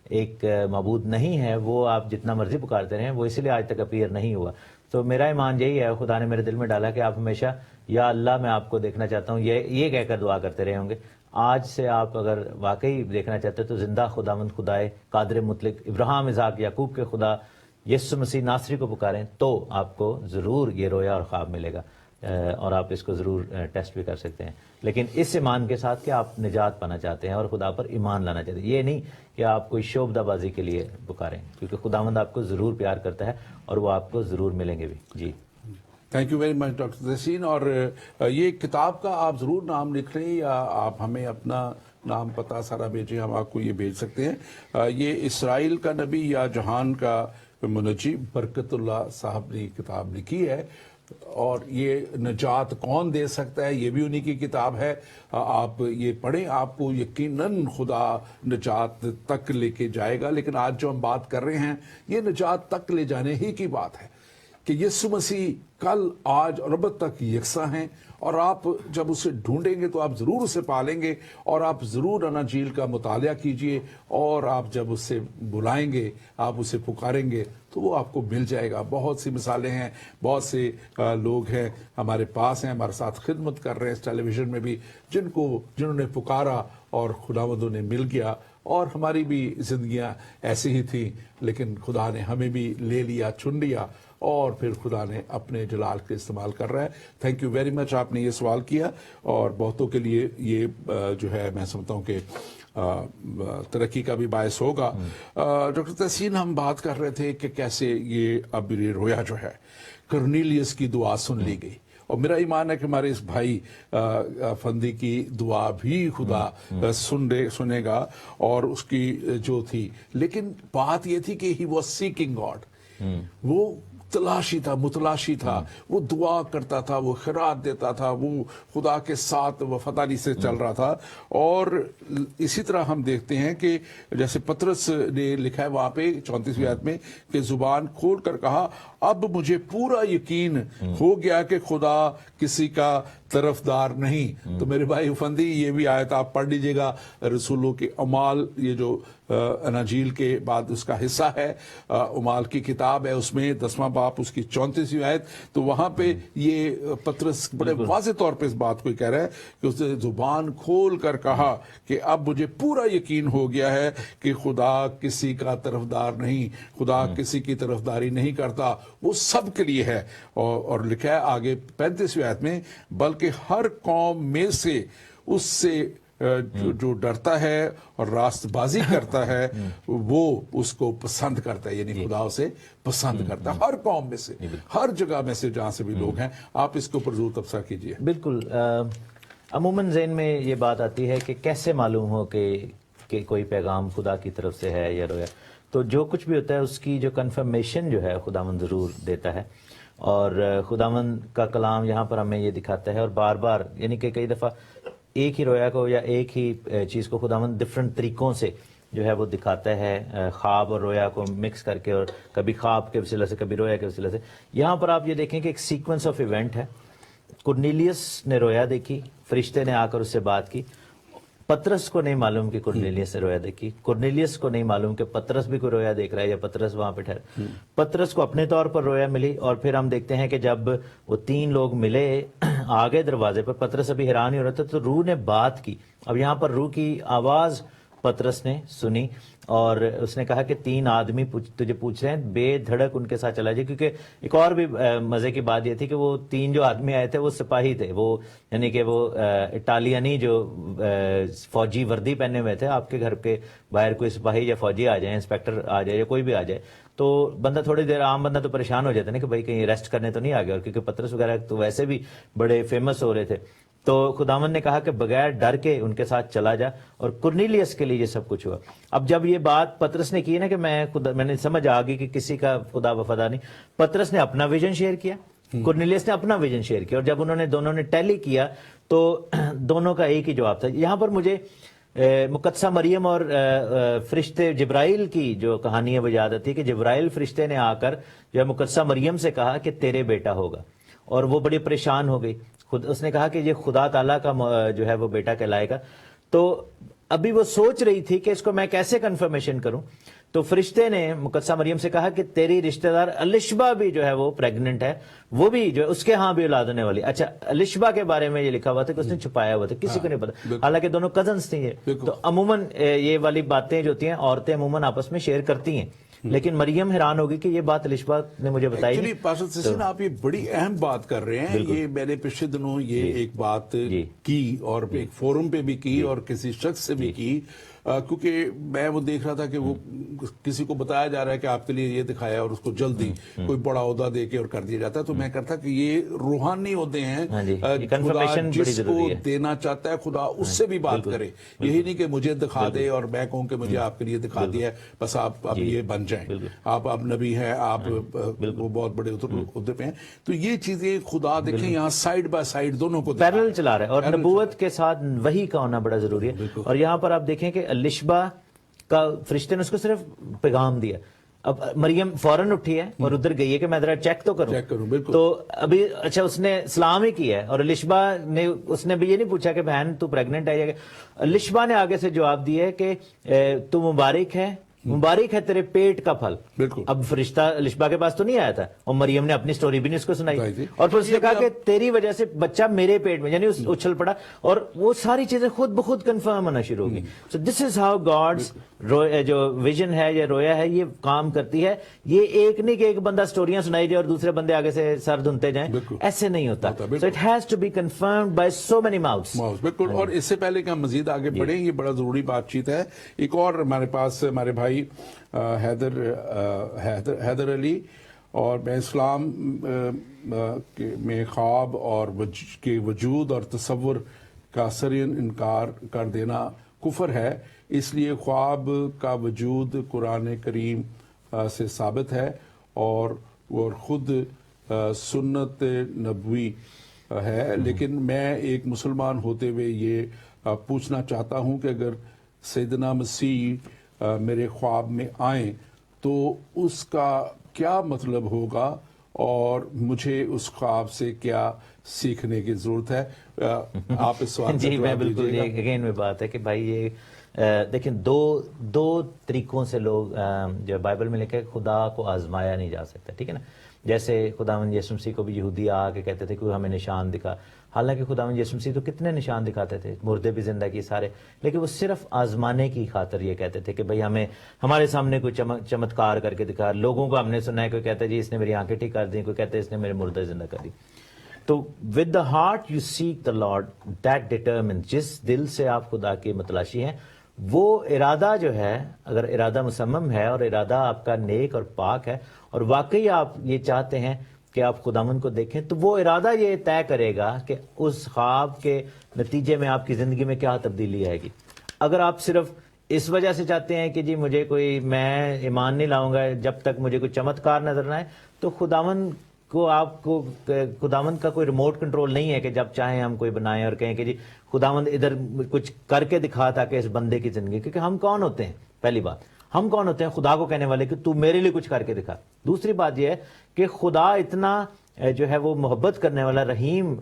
ایک معبود نہیں ہے وہ آپ جتنا مرضی پکارتے رہیں, وہ اسی لیے آج تک اپیئر نہیں ہوا. تو میرا ایمان یہی ہے, خدا نے میرے دل میں ڈالا کہ آپ ہمیشہ یا اللہ میں آپ کو دیکھنا چاہتا ہوں یہ کہہ کر دعا کرتے رہے ہوں گے. آج سے آپ اگر واقعی دیکھنا چاہتے ہیں تو زندہ خداوند خدائے قادر مطلق, ابراہیم, اسحاق, یعقوب کے خدا یسوع مسیح ناصری کو پکاریں تو آپ کو ضرور یہ رویا اور خواب ملے گا. اور آپ اس کو ضرور ٹیسٹ بھی کر سکتے ہیں. لیکن اس ایمان کے ساتھ کہ آپ نجات پانا چاہتے ہیں اور خدا پر ایمان لانا چاہتے ہیں. یہ نہیں کہ آپ کوئی شعبدہ بازی کے لیے پکاریں, کیونکہ خداوند آپ کو ضرور پیار کرتا ہے اور وہ آپ کو ضرور ملیں گے بھی. جی thank you very much doctor Tahseen. اور یہ کتاب کا آپ ضرور نام لکھ لیں یا آپ ہمیں اپنا نام پتہ سارا بھیجیں, ہم آپ کو یہ بھیج سکتے ہیں. یہ اسرائیل کا نبی یا جہان کا منجی برکت اللہ صاحب نے کتاب لکھی ہے, اور یہ نجات کون دے سکتا ہے یہ بھی انہی کی کتاب ہے. آپ یہ پڑھیں, آپ کو یقیناً خدا نجات تک لے کے جائے گا. لیکن آج جو ہم بات کر رہے ہیں یہ نجات تک لے جانے ہی کی بات ہے کہ یسوع مسیح کل آج اور ابد تک یکساں ہیں, اور آپ جب اسے ڈھونڈیں گے تو آپ ضرور اسے پالیں گے, اور آپ ضرور اناجیل کا مطالعہ کیجئے, اور آپ جب اسے بلائیں گے, آپ اسے پکاریں گے تو وہ آپ کو مل جائے گا. بہت سی مثالیں ہیں, بہت سے لوگ ہیں ہمارے پاس ہیں, ہمارے ساتھ خدمت کر رہے ہیں اس ٹیلی ویژن میں بھی, جنہوں نے پکارا اور خداوند انہیں مل گیا. اور ہماری بھی زندگیاں ایسی ہی تھیں, لیکن خدا نے ہمیں بھی لے لیا, چن لیا, اور پھر خدا نے اپنے جلال کے استعمال کر رہا ہے. تھینک یو ویری مچ, آپ نے یہ سوال کیا, اور بہتوں کے لیے یہ جو ہے میں سمجھتا ہوں کہ ترقی کا بھی باعث ہوگا. ڈاکٹر تحسین, ہم بات کر رہے تھے کہ کیسے اب یہ رویا جو ہے کرنیلیس کی دعا سن لی گئی, اور میرا ایمان ہے کہ ہمارے اس بھائی فندی کی دعا بھی خدا سنے گا, اور اس کی جو تھی. لیکن بات یہ تھی کہ ہی واز سیکنگ گاڈ, وہ تلاشی تھا, متلاشی تھا, وہ دعا کرتا تھا, وہ خیرات دیتا تھا, وہ خدا کے ساتھ وفاداری سے چل رہا تھا. اور اسی طرح ہم دیکھتے ہیں کہ جیسے پطرس نے لکھا ہے وہاں پہ 34ویں آیت میں کہ زبان کھول کر کہا, اب مجھے پورا یقین ہو گیا کہ خدا کسی کا طرفدار نہیں. تو میرے بھائی فندی, یہ بھی آیت آپ پڑھ لیجئے گا, رسولوں کے اعمال, یہ جو اناجیل کے بعد اس کا حصہ ہے, اعمال کی کتاب ہے, اس میں 10واں باب اس کی 34ویں آیت. تو وہاں پہ یہ پطرس بڑے واضح طور پہ اس بات کو کہہ رہا ہے کہ اس نے زبان کھول کر کہا کہ اب مجھے پورا یقین ہو گیا ہے کہ خدا کسی کا طرفدار نہیں, خدا کسی کی طرفداری نہیں کرتا, وہ سب کے لیے ہے. اور لکھا ہے آگے 35ویں آیت میں, بلکہ ہر قوم میں سے اس سے جو ڈرتا ہے اور راست بازی کرتا ہے وہ اس کو پسند کرتا ہے. یعنی خدا اسے پسند کرتا ہے, ہر قوم میں سے, ہر جگہ میں سے جہاں سے بھی لوگ ہیں. آپ اس کے اوپر ضرور تبصرہ کیجئے. بالکل. عموماً ذہن میں یہ بات آتی ہے کہ کیسے معلوم ہو کہ کوئی پیغام خدا کی طرف سے ہے یا رویا. تو جو کچھ بھی ہوتا ہے اس کی جو کنفرمیشن جو ہے خداوند ضرور دیتا ہے, اور خداوند کا کلام یہاں پر ہمیں یہ دکھاتا ہے, اور بار بار, یعنی کہ کئی دفعہ ایک ہی رویا کو یا ایک ہی چیز کو خداوند ڈفرنٹ طریقوں سے جو ہے وہ دکھاتا ہے, خواب اور رویا کو مکس کر کے, اور کبھی خواب کے وسیلہ سے, کبھی رویا کے وسیلہ سے. یہاں پر آپ یہ دیکھیں کہ ایک سیکوینس آف ایونٹ ہے. کرنیلیس نے رویا دیکھی, فرشتے نے آ کر اس سے بات کی. پطرس کو نہیں معلوم کہ کرنیلیس نے رویا دیکھی, کرنیلیس کو نہیں معلوم کہ پطرس بھی کوئی رویا دیکھ رہا ہے یا پطرس وہاں پہ ٹھہرا. پطرس کو اپنے طور پر رویا ملی, اور پھر ہم دیکھتے ہیں کہ جب وہ 3 لوگ ملے آگے دروازے پر, پطرس ابھی حیران ہی ہو رہا تھا, تو روح نے بات کی. اب یہاں پر روح کی آواز پطرس نے سنی, اور اس نے کہا کہ 3 آدمی تجھے پوچھ رہے ہیں, بے دھڑک ان کے ساتھ چلا جائے. کیونکہ ایک اور بھی مزے کی بات یہ تھی کہ وہ 3 جو آدمی آئے تھے وہ سپاہی تھے, وہ یعنی کہ وہ اٹالینی جو فوجی وردی پہنے ہوئے تھے. آپ کے گھر کے باہر کوئی سپاہی یا فوجی آ جائے, انسپیکٹر آ جائے یا کوئی بھی آ جائے, تو بندہ تھوڑی دیر, عام بندہ تو پریشان ہو جاتا ہے نا کہ بھائی کہیں ریسٹ کرنے تو نہیں آ گیا. اور کیونکہ پطرس وغیرہ تو ویسے بھی بڑے فیمس ہو رہے تھے, تو خداوند نے کہا کہ بغیر ڈر کے ان کے ساتھ چلا جا. اور کرنیلیس کے لیے یہ سب کچھ ہوا. اب جب یہ بات پطرس نے کی نا کہ میں نے سمجھ آ گئی کہ کسی کا خدا وفادار نہیں, پطرس نے اپنا ویژن شیئر کیا, کرنیلیس نے اپنا ویژن شیئر کیا, اور جب انہوں نے دونوں نے ٹیلی کیا تو دونوں کا ایک ہی جواب تھا. یہاں پر مجھے مقدسہ مریم اور فرشتے جبرائیل کی جو کہانی ہے وہ یاد آتی ہے کہ جبرائیل فرشتے نے آ کر جو ہے مقدسہ مریم سے کہا کہ تیرے بیٹا ہوگا, اور وہ بڑی پریشان ہو گئی. اس نے کہا کہ یہ خدا تعالیٰ کا جو ہے وہ بیٹا کہلائے گا. تو ابھی وہ سوچ رہی تھی کہ اس کو میں کیسے کنفرمیشن کروں, تو فرشتے نے مقدسہ مریم سے کہا کہ تیری رشتہ دار الشبا بھی جو ہے وہ پریگننٹ ہے, وہ بھی جو ہے اس کے ہاں بھی اولاد ہونے والی. اچھا, الشبا کے بارے میں یہ لکھا ہوا تھا کہ اس نے چھپایا ہوا تھا, کسی کو نہیں پتا, حالانکہ دونوں کزنس تھیں یہ. تو عموماً یہ والی باتیں جو ہوتی ہیں عورتیں عموماً آپس میں شیئر کرتی ہیں, لیکن مریم حیران ہوگی کہ یہ بات الشبا نے مجھے بتائی ایکچولی پاسٹر سسین آپ یہ بڑی اہم بات کر رہے ہیں. یہ میں نے پچھلے دنوں یہ ایک بات کی اور ایک فورم پہ بھی کی اور کسی شخص سے بھی کی, کیونکہ میں وہ دیکھ رہا تھا کہ وہ کسی کو بتایا جا رہا ہے کہ آپ کے لیے یہ دکھایا اور اس کو جلدی کوئی بڑا عہدہ دے کے اور کر دیا جاتا ہے. تو میں کرتا کہ یہ روحانی عہدے ہیں, خدا جس کو دینا چاہتا ہے خدا اس سے بھی بات کرے. یہی نہیں کہ مجھے دکھا دے اور میں کہوں کہ مجھے آپ کے لیے دکھا دیا ہے بس آپ اب یہ بن جائیں, آپ اب نبی ہیں, آپ وہ بہت بڑے عہدے پہ ہیں. تو یہ چیزیں خدا دیکھیں یہاں سائیڈ بائی سائیڈ دونوں کو پیرل چلا رہا ہے, اور نبوت کے ساتھ وحی کا ہونا بڑا ضروری ہے. اور یہاں پر آپ دیکھیں کہ الشبا کا فرشتے نے اس کو صرف پیغام دیا. اب مریم فوراً اٹھی ہے اور ادھر گئی ہے کہ میں ذرا چیک تو کروں. تو ابھی اچھا اس نے سلام ہی کیا ہے, اور الشبا نے اس نے بھی یہ نہیں پوچھا کہ بہن تو پریگننٹ ہے. الشبا نے آگے سے جواب دیا ہے کہ تو مبارک ہے, مبارک ہے تیرے پیٹ کا پھل. اب فرشتہ الشبا کے پاس تو نہیں آیا تھا, اور مریم نے اپنی سٹوری بھی نہیں اس کو سنائی, اور پھر اس نے کہا کہ تیری وجہ سے بچہ میرے پیٹ میں, یعنی اچھل پڑا, اور وہ ساری چیزیں خود بخود کنفرم ہونا شروع ہو گئی. سو دس از ہاؤ گاڈز جو ویژن ہے یا رویا ہے یہ کام کرتی ہے. یہ ایک نہیں کہ ایک بندہ سٹوریاں سنائی جائے اور دوسرے بندے آگے سے سر دھنتے جائیں, ایسے نہیں ہوتا. So it has to be confirmed by so many mouths. بالکل. اور اس سے پہلے کہ ہم مزید آگے بڑھیں, یہ بڑا ضروری بات چیت ہے. ایک اور ہمارے پاس ہمارے بھائی حیدر علی, اور میں اسلام میں خواب اور کے وجود اور تصور کا سرین انکار کر دینا کفر ہے, اس لیے خواب کا وجود قرآن کریم سے ثابت ہے اور خود سنت نبوی ہے. لیکن میں ایک مسلمان ہوتے ہوئے یہ پوچھنا چاہتا ہوں کہ اگر سیدنا مسیح میرے خواب میں آئیں تو اس کا کیا مطلب ہوگا اور مجھے اس خواب سے کیا سیکھنے کی ضرورت ہے؟ آپ اس سوال جی میں بالکل اگین میں بات ہے کہ بھائی یہ دیکھیں دو طریقوں سے لوگ جو بائبل میں لکھا ہے خدا کو آزمایا نہیں جا سکتا, ٹھیک ہے نا. جیسے خداوند یسوع مسیح کو بھی یہودی آ کے کہتے تھے کہ ہمیں نشان دکھا, حالانکہ خداوند یسوع مسیح تو کتنے نشان دکھاتے تھے, مردے بھی زندہ کی سارے, لیکن وہ صرف آزمانے کی خاطر یہ کہتے تھے کہ بھئی ہمارے سامنے کوئی چمتکار کر کے دکھا. لوگوں کو ہم نے سنا ہے کوئی کہتا ہے جی اس نے میری آنکھیں ٹھیک کر دی, کوئی کہتا ہے اس نے میرے مردے زندہ کر دی. تو with the heart you seek the Lord, that determine, جس دل سے آپ خدا کی متلاشی ہیں, وہ ارادہ جو ہے, اگر ارادہ مصمم ہے اور ارادہ آپ کا نیک اور پاک ہے اور واقعی آپ یہ چاہتے ہیں کہ آپ خداوند کو دیکھیں, تو وہ ارادہ یہ طے کرے گا کہ اس خواب کے نتیجے میں آپ کی زندگی میں کیا تبدیلی آئے گی. اگر آپ صرف اس وجہ سے چاہتے ہیں کہ جی مجھے کوئی, میں ایمان نہیں لاؤں گا جب تک مجھے کوئی چمتکار نظر نہ آئے, تو خداوند کا کوئی ریموٹ کنٹرول نہیں ہے کہ جب چاہیں ہم کوئی بنائیں اور کہیں کہ جی خداوند ادھر کچھ کر کے دکھا تھا کہ اس بندے کی زندگی, کیونکہ ہم کون ہوتے ہیں؟ پہلی بات, ہم کون ہوتے ہیں خدا کو کہنے والے کہ تو میرے لیے کچھ کر کے دکھا. دوسری بات یہ ہے کہ خدا اتنا جو ہے وہ محبت کرنے والا رحیم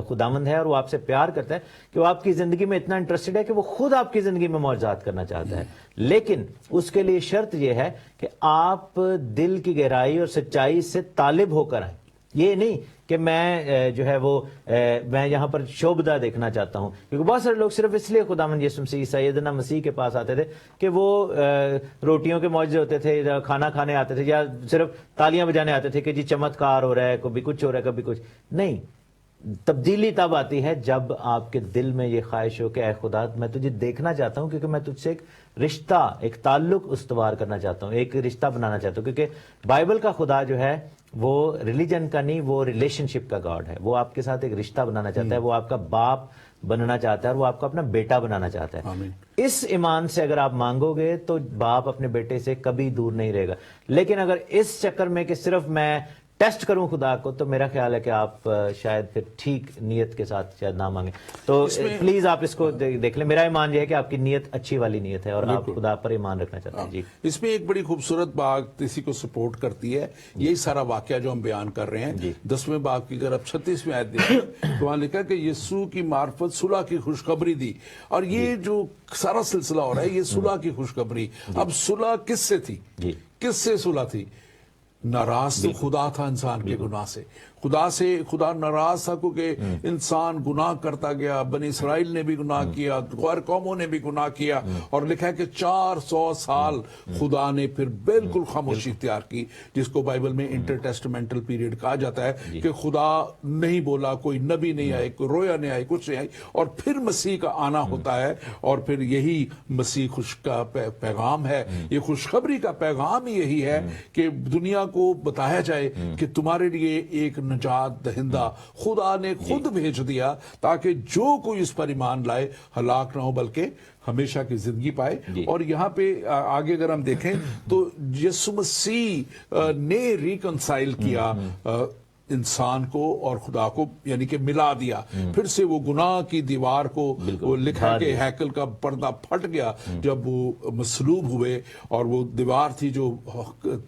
خداوند ہے, اور وہ آپ سے پیار کرتا ہے کہ وہ آپ کی زندگی میں اتنا انٹرسٹڈ ہے کہ وہ خود آپ کی زندگی میں معجزات کرنا چاہتا ہے. لیکن اس کے لیے شرط یہ ہے کہ آپ دل کی گہرائی اور سچائی سے طالب ہو کر آئیں. یہ نہیں کہ میں جو ہے وہ میں یہاں پر شوبدہ دیکھنا چاہتا ہوں, کیونکہ بہت سارے لوگ صرف اس لیے خداوند یسوع مسیح سیدنا مسیح کے پاس آتے تھے کہ وہ روٹیوں کے معجزے ہوتے تھے, یا کھانا کھانے آتے تھے, یا صرف تالیاں بجانے آتے تھے کہ جی چمتکار ہو رہا ہے, کبھی کچھ ہو رہا ہے کبھی کچھ نہیں. تبدیلی تب آتی ہے جب آپ کے دل میں یہ خواہش ہو کہ اے خدا میں تجھے دیکھنا چاہتا ہوں, کیونکہ میں تجھ سے ایک رشتہ, ایک تعلق استوار کرنا چاہتا ہوں, ایک رشتہ بنانا چاہتا ہوں. کیونکہ بائبل کا خدا جو ہے وہ ریلیجن کا نہیں, وہ ریلیشن شپ کا گاڈ ہے. وہ آپ کے ساتھ ایک رشتہ بنانا چاہتا ہے, وہ آپ کا باپ بننا چاہتا ہے, اور وہ آپ کو اپنا بیٹا بنانا چاہتا ہے. اس ایمان سے اگر آپ مانگو گے تو باپ اپنے بیٹے سے کبھی دور نہیں رہے گا. لیکن اگر اس چکر میں کہ صرف میں ٹیسٹ کروں خدا کو, تو میرا خیال ہے کہ آپ شاید پھر ٹھیک نیت کے ساتھ شاید نہ مانگیں. تو پلیز آپ اس کو دیکھ لیں. میرا ایمان یہ ہے کہ آپ کی نیت اچھی والی نیت ہے اور آپ خدا پر ایمان رکھنا چاہتے ہیں. جی اس میں ایک بڑی خوبصورت بات اسی کو سپورٹ کرتی ہے, یہی سارا واقعہ جو ہم بیان کر رہے ہیں. 10ویں باب کی اگر آپ 36ویں آیت دیکھیں تو وہاں لکھا کہ یسوع کی معرفت صلح کی خوشخبری دی. اور یہ جو سارا سلسلہ ہو رہا ہے یہ صلح کی خوشخبری. اب صلح کس سے تھی؟ کس سے صلح تھی؟ ناراض تو خدا تھا انسان کے گناہ سے. خدا سے خدا ناراض تھا کیونکہ انسان گناہ کرتا گیا، بنی اسرائیل نے بھی گناہ کیا، غیر قوموں نے بھی گناہ کیا، اور لکھا ہے کہ 400 سال خدا نے پھر بالکل خاموشی اختیار کی، جس کو بائبل میں انٹر ٹیسٹمنٹل پیریڈ کہا جاتا ہے کہ خدا نہیں بولا، کوئی نبی نہیں آئے، کوئی رویا نہیں آئے، کچھ نہیں آئی، اور پھر مسیح کا آنا ہوتا ہے، اور پھر یہی مسیح خوش کا پیغام ہے، یہ خوشخبری کا پیغام یہی ہے کہ دنیا کو بتایا جائے کہ تمہارے لیے ایک نجات دہندہ خدا نے خود بھیج دیا، تاکہ جو کوئی اس پر ایمان لائے ہلاک نہ ہو بلکہ ہمیشہ کی زندگی پائے۔ اور یہاں پہ آگے اگر ہم دیکھیں تو یسوع مسیح نے ریکنسائل کیا انسان کو اور خدا کو، یعنی کہ ملا دیا، پھر سے وہ گناہ کی دیوار کو، وہ لکھا کہ ہیکل کا پردہ پھٹ گیا جب وہ مصلوب ہوئے، اور وہ دیوار تھی جو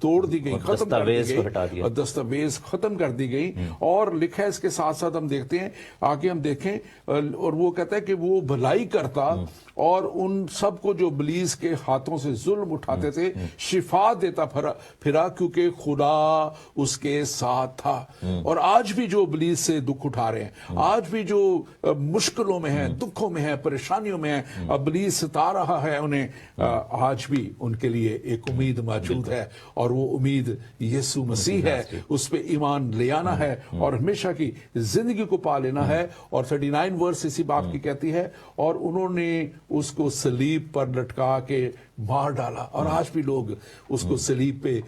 توڑ دی گئی، ختم کر دی گئی، اور دستاویز ختم کر دی گئی۔ اور لکھا ہے اس کے ساتھ ساتھ ہم دیکھتے ہیں آگے، ہم دیکھیں، اور وہ کہتا ہے کہ وہ بھلائی کرتا اور ان سب کو جو ابلیس کے ہاتھوں سے ظلم اٹھاتے تھے شفا دیتا پھرا، کیونکہ خدا اس کے ساتھ تھا۔ اور آج بھی جو ابلیس سے دکھ اٹھا رہے ہیں، آج بھی جو مشکلوں میں ہیں، دکھوں میں ہیں، پریشانیوں میں ہیں، ابلیس ستا رہا ہے انہیں، آج بھی ان کے لیے ایک امید موجود ہے، اور وہ امید یسوع مسیح ہے۔ اس پہ ایمان لے آنا ہے اور ہمیشہ کی زندگی کو پا لینا ہے۔ اور 39 ورس اسی بات کی کہتی ہے، اور انہوں نے اس کو صلیب پر لٹکا کے مار ڈالا، اور آج بھی لوگ اس کو صلیب پہ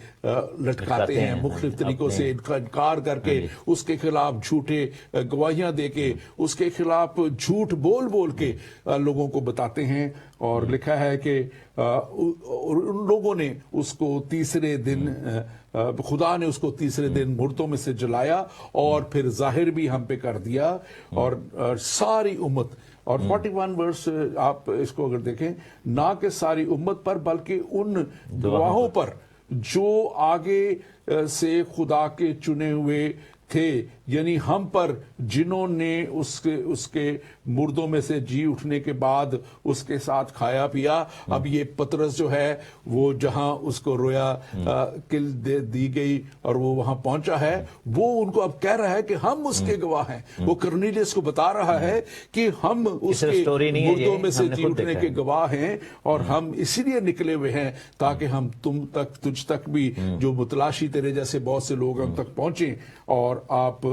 لٹکاتے ہیں، مختلف طریقوں سے انکار کر کے، اس کے خلاف جھوٹے گواہیاں دے کے، اس کے خلاف جھوٹ بول بول کے لوگوں کو بتاتے ہیں۔ اور لکھا ہے کہ ان لوگوں نے اس کو تیسرے دن، خدا نے اس کو تیسرے دن مردوں میں سے جلایا، اور پھر ظاہر بھی ہم پہ کر دیا، اور ساری امت۔ اور 41 ورس آپ اس کو اگر دیکھیں، نہ کہ ساری امت پر بلکہ ان گواہوں پر جو آگے سے خدا کے چنے ہوئے تھے، یعنی ہم پر، جنہوں نے اس کے مردوں میں سے جی اٹھنے کے بعد اس کے ساتھ کھایا پیا۔ اب یہ پطرس جو ہے وہ جہاں اس کو رویا کل دی گئی اور وہ وہاں پہنچا ہے، وہ ان کو اب کہہ رہا ہے کہ ہم اس کے گواہ ہیں۔ وہ کرنیلیس کو بتا رہا ہے کہ ہم اس کے مردوں میں سے جی اٹھنے کے گواہ ہیں، اور ہم اسی لیے نکلے ہوئے ہیں تاکہ ہم تجھ تک بھی، جو متلاشی تیرے جیسے بہت سے لوگ ہم تک پہنچیں، اور آپ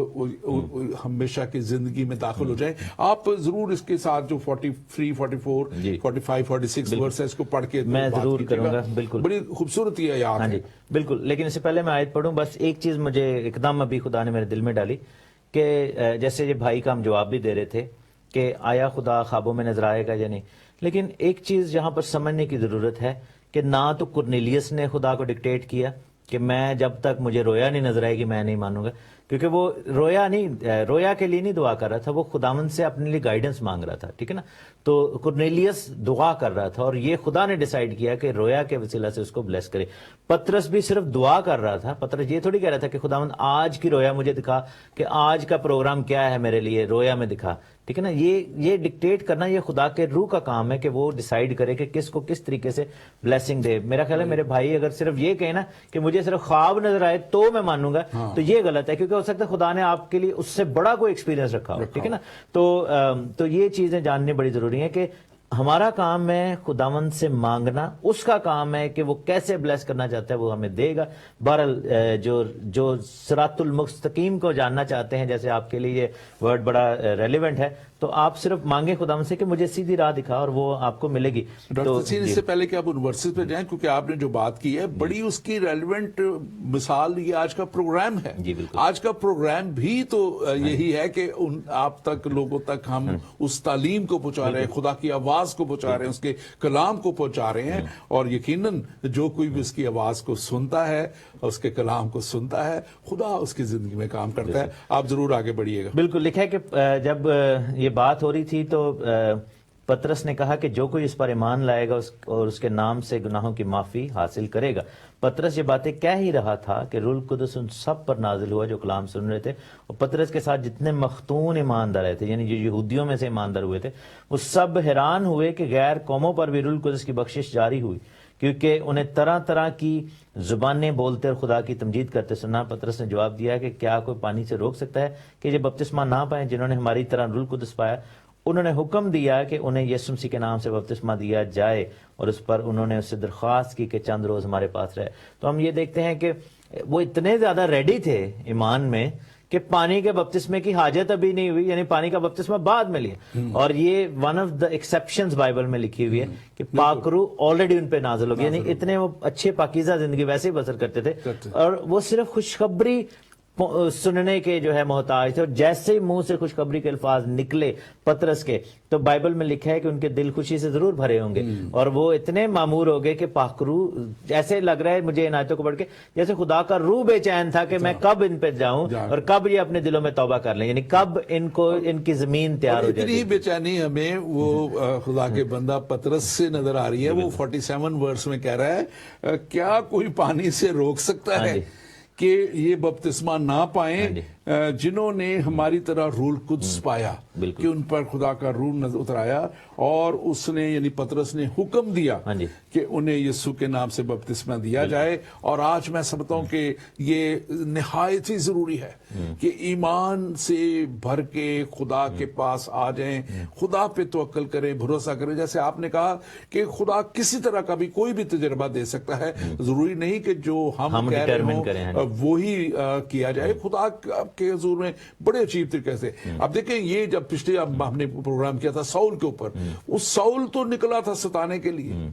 ہمیشہ کی زندگی میں داخل ہو جائیں۔ آپ ضرور اس کے ساتھ جو 43، 44، 45، 46 ورس ہے، اس کو پڑھ کے میں ضرور کروں گا۔ بالکل، بڑی خوبصورت یہ آیات ہے۔ بالکل، لیکن اس سے پہلے میں آیت پڑھوں، بس ایک چیز مجھے ایک دم ابھی خدا نے میرے دل میں ڈالی، کہ جیسے یہ بھائی کا ہم جواب بھی دے رہے تھے کہ آیا خدا خوابوں میں نظر آئے گا یا نہیں، لیکن ایک چیز یہاں پر سمجھنے کی ضرورت ہے کہ نہ تو کرنیلیس نے خدا کو ڈکٹیٹ کیا کہ میں جب تک مجھے رویا نہیں نظر آئے گی میں نہیں مانوں گا، کیونکہ وہ رویا کے لیے نہیں دعا کر رہا تھا، وہ خداوند سے اپنے لیے گائیڈنس مانگ رہا تھا، ٹھیک ہے نا۔ تو کرنیلیس دعا کر رہا تھا، اور یہ خدا نے ڈیسائیڈ کیا کہ رویا کے وسیلہ سے اس کو بلیس کرے۔ پطرس بھی صرف دعا کر رہا تھا، پطرس یہ تھوڑی کہہ رہا تھا کہ خداوند آج کی رویا مجھے دکھا، کہ آج کا پروگرام کیا ہے میرے لیے، رویا میں دکھا، ٹھیک ہے نا۔ یہ ڈکٹیٹ کرنا یہ خدا کے روح کا کام ہے کہ وہ ڈیسائیڈ کرے کہ کس کو کس طریقے سے بلیسنگ دے۔ میرا خیال ہے میرے بھائی اگر صرف یہ کہیں نا کہ مجھے صرف خواب نظر آئے تو میں مانوں گا، تو یہ غلط ہے، کیونکہ ہو سکتا ہے خدا نے آپ کے لیے اس سے بڑا کوئی ایکسپیرینس رکھا ہو، ٹھیک ہے نا۔ تو یہ چیزیں جاننی بڑی ضروری ہیں کہ ہمارا کام ہے خداوند سے مانگنا، اس کا کام ہے کہ وہ کیسے بلیس کرنا چاہتا ہے وہ ہمیں دے گا۔ بہرحال جو صراط المستقیم کو جاننا چاہتے ہیں، جیسے آپ کے لیے یہ ورڈ بڑا ریلیونٹ ہے، تو آپ صرف مانگیں خداوند سے کہ مجھے سیدھی راہ دکھا، اور وہ آپ کو ملے گی۔ ڈاکٹر سین، اس سے پہلے کہ آپ ان ورسز پہ جائیں، کیونکہ آپ نے جو بات کی ہے بڑی اس کی ریلیونٹ مثال یہ آج کا پروگرام ہے۔ آج کا پروگرام بھی تو یہی ہے کہ آپ تک، لوگوں تک ہم اس تعلیم کو پہنچا رہے ہیں، خدا کی آواز کو پہنچا رہے ہیں، اس کے کلام کو پہنچا رہے ہیں، اور یقیناً جو کوئی بھی اس کی آواز کو سنتا ہے، اس کے کلام کو سنتا ہے، خدا اس کی زندگی میں کام کرتا ہے۔ آپ ضرور آگے بڑھیے گا۔ بالکل، لکھا ہے کہ جب یہ بات ہو رہی تھی تو پطرس نے کہا کہ جو کوئی اس پر ایمان لائے گا اور اس کے نام سے گناہوں کی معافی حاصل کرے گا۔ پطرس یہ باتیں کہہ ہی رہا تھا کہ روح القدس ان سب پر نازل ہوا جو کلام سن رہے تھے، اور پطرس کے ساتھ جتنے مختون ایماندار تھے، یعنی جو یہودیوں میں سے ایماندار ہوئے تھے، وہ سب حیران ہوئے کہ غیر قوموں پر بھی روح القدس کی بخشش جاری ہوئی، کیونکہ انہیں طرح طرح کی زبانیں بولتے اور خدا کی تمجید کرتے سنا. پطرس نے جواب دیا کہ کیا کوئی پانی سے روک سکتا ہے کہ جب بپتسمہ نہ پائیں؟ جنہوں نے ہماری طرح روح القدس پایا انہوں نے حکم دیا کہ انہیں یسوع مسیح کے نام سے بپتسمہ دیا جائے، اور اس پر انہوں نے اس سے درخواست کی کہ چند روز ہمارے پاس رہے. تو ہم یہ دیکھتے ہیں کہ وہ اتنے زیادہ ریڈی تھے ایمان میں کہ پانی کے بپتسمے کی حاجت ابھی نہیں ہوئی، یعنی پانی کا بپتسمہ بعد میں لیا. اور یہ one of the exceptions Bible میں لکھی ہوئی ہے کہ پاک روح آلریڈی ان پہ نازل ہو گئی، یعنی اتنے وہ اچھے پاکیزہ زندگی ویسے ہی بسر کرتے تھے، اور وہ صرف خوشخبری سننے کے جو ہے محتاج تھے. اور جیسے ہی منہ سے خوشخبری کے الفاظ نکلے پطرس کے، تو بائبل میں لکھا ہے کہ ان کے دل خوشی سے ضرور بھرے ہوں گے، اور وہ اتنے معمور ہو گئے کہ پاک روح، ایسے لگ رہا ہے مجھے ان آیتوں کو پڑھ کے جیسے خدا کا روح بے چین تھا کہ میں کب ان پہ جاؤں اور کب یہ اپنے دلوں میں توبہ کر لیں، یعنی کب ان کو ان کی زمین تیار ہو جائے. اتنی بے چینی ہمیں وہ خدا کے بندہ پطرس سے نظر آ رہی ہے. وہ 47 ورس میں کہہ رہا ہے کیا کوئی پانی سے روک سکتا ہے کہ یہ بپتسمہ نہ پائیں جنہوں نے ہماری طرح روح القدس پایا، کہ ان پر خدا کا روح اترایا، اور اس نے یعنی پطرس نے حکم دیا کہ انہیں یسوع کے نام سے بپتسمہ دیا جائے. اور آج میں سمجھتا ہوں کہ یہ نہایت ہی ضروری ہے کہ ایمان سے بھر کے خدا کے پاس آ جائیں، خدا پہ توکل کریں، بھروسہ کریں. جیسے آپ نے کہا کہ خدا کسی طرح کا بھی کوئی بھی تجربہ دے سکتا ہے، ضروری نہیں کہ جو ہم کہہ رہے ہوں وہی کیا جائے. خدا کے حضور میں بڑے عجیب طریقے سے. اب دیکھیں یہ جب پچھلے ہم نے پروگرام کیا تھا ساؤل کے اوپر، اس ساؤل تو نکلا تھا ستانے کے لیے،